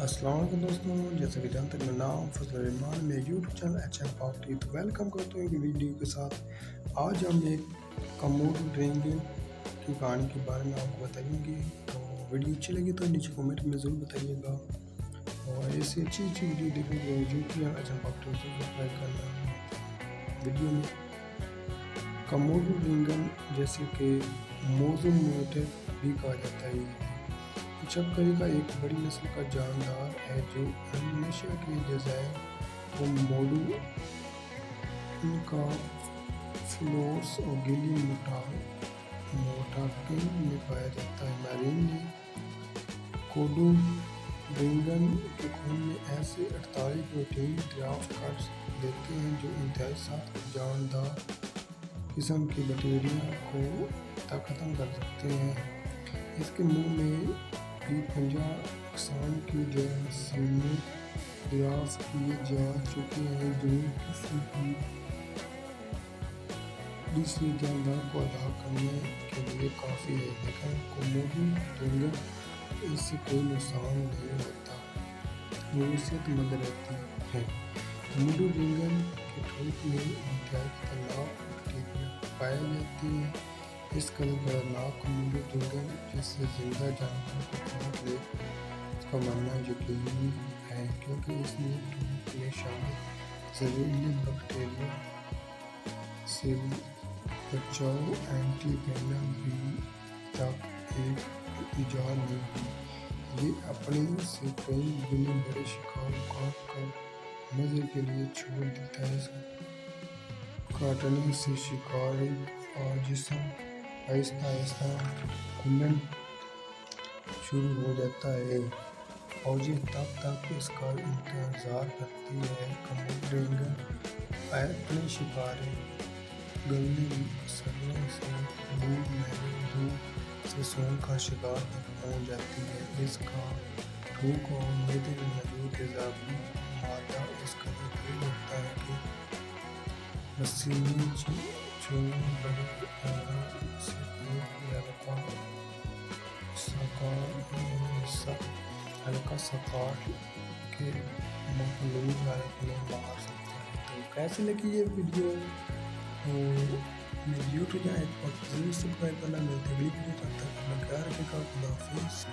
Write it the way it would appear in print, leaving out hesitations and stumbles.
السلام علیکم دوستوں، جیسا کہ جہاں تک میرا نام فضل الرحمان، میں یوٹیوب چینل ایچ ایم پاکٹی تو ویلکم کرتا ہوں کہ ویڈیو کے ساتھ آج ہم ایک کموڈو ڈرنگنگ کی کہانی کے بارے میں آپ کو بتائیں گے۔ تو ویڈیو اچھی لگی تو نیچے کمنٹ میں ضرور بتائیے گا، اور ایسی اچھی ویڈیو دیکھنے کے لیے یوٹیوب چینل ایچ ایم پاکٹی کو سبسکرائب کرنا۔ ویڈیو میں کموڈو ڈرنگن جیسے کہ موزم موٹر بھی کہا جاتا ہے، چپکری کا ایک بڑی نسل کا جاندار ہے جو انڈونیشیا کے جزائر کوموڈو، ان کا فلورس اور گلی موٹاکن میں پایا جاتا ہے۔ ماہرین نے کوموڈو ڈرنگن کے خون میں ایسے 48 پروٹین دریافت کر لیتے ہیں جو انتہائی سخت جاندار قسم کے بیکٹیریا کو ختم کر سکتے ہیں۔ اس کے منہ میں بھی 50 اقسام کے جراثیم دریافت کیے جا چکے ہیں جو کسی بھی دوسرے جاندار کو ہلاک کرنے کے لیے کافی ہے، لیکن کوموڈو ڈرنگن اس سے کوئی نقصان نہیں ہوتا، وہ صحت مند رہتی ہے۔ کوموڈو ڈرنگن کے تھوک میں انتہائی خطرناک بیکٹیریا پائے جاتے ہیں۔ اس قدر خطرناک کوموڈو ڈرنگن جس سے زندہ جانور کو کاٹ لے، اس کا مرنا یقینی ہے، کیونکہ اس میں تھوک میں شامل زہریلے بیکٹیریا سے بچاؤ اینٹی وینم بھی تک ایجاد نہیں ہوئی۔ یہ اپنے سے کئی گنے بڑے شکار کو کاٹ کر مزے کے لیے چھوڑ دیتا ہے۔ اس کاٹنے سے شکاری کا جسم آہستہ آہستہ کھلنا شروع ہو جاتا ہے، فوجیں تب تک اس کا انتظار کرتی ہیں۔ کوموڈو ڈرنگن اپنے شکار گلنے سڑنے سے دور میل دور سے سونگ کا شکار تک پہنچ جاتی ہے۔ اس کا تھوک اور معدے میں موجود تیزابی مادہ اس قدر تیز ہوتا ہے کہ پسینے چھوڑنے بڑے پیمانے سے ایک ہلکا سکاٹ کے محلول حالت میں مار سکتا ہے۔ تو کیسے لگی یہ ویڈیو؟ میری یوٹیوب چینل ایچ ایم پاکٹی ضرور سبسکرائب کرنا۔ ملتے ہیں اگلی ویڈیو، تب تک اپنا خیال رکھیے گا۔ خدا حافظ۔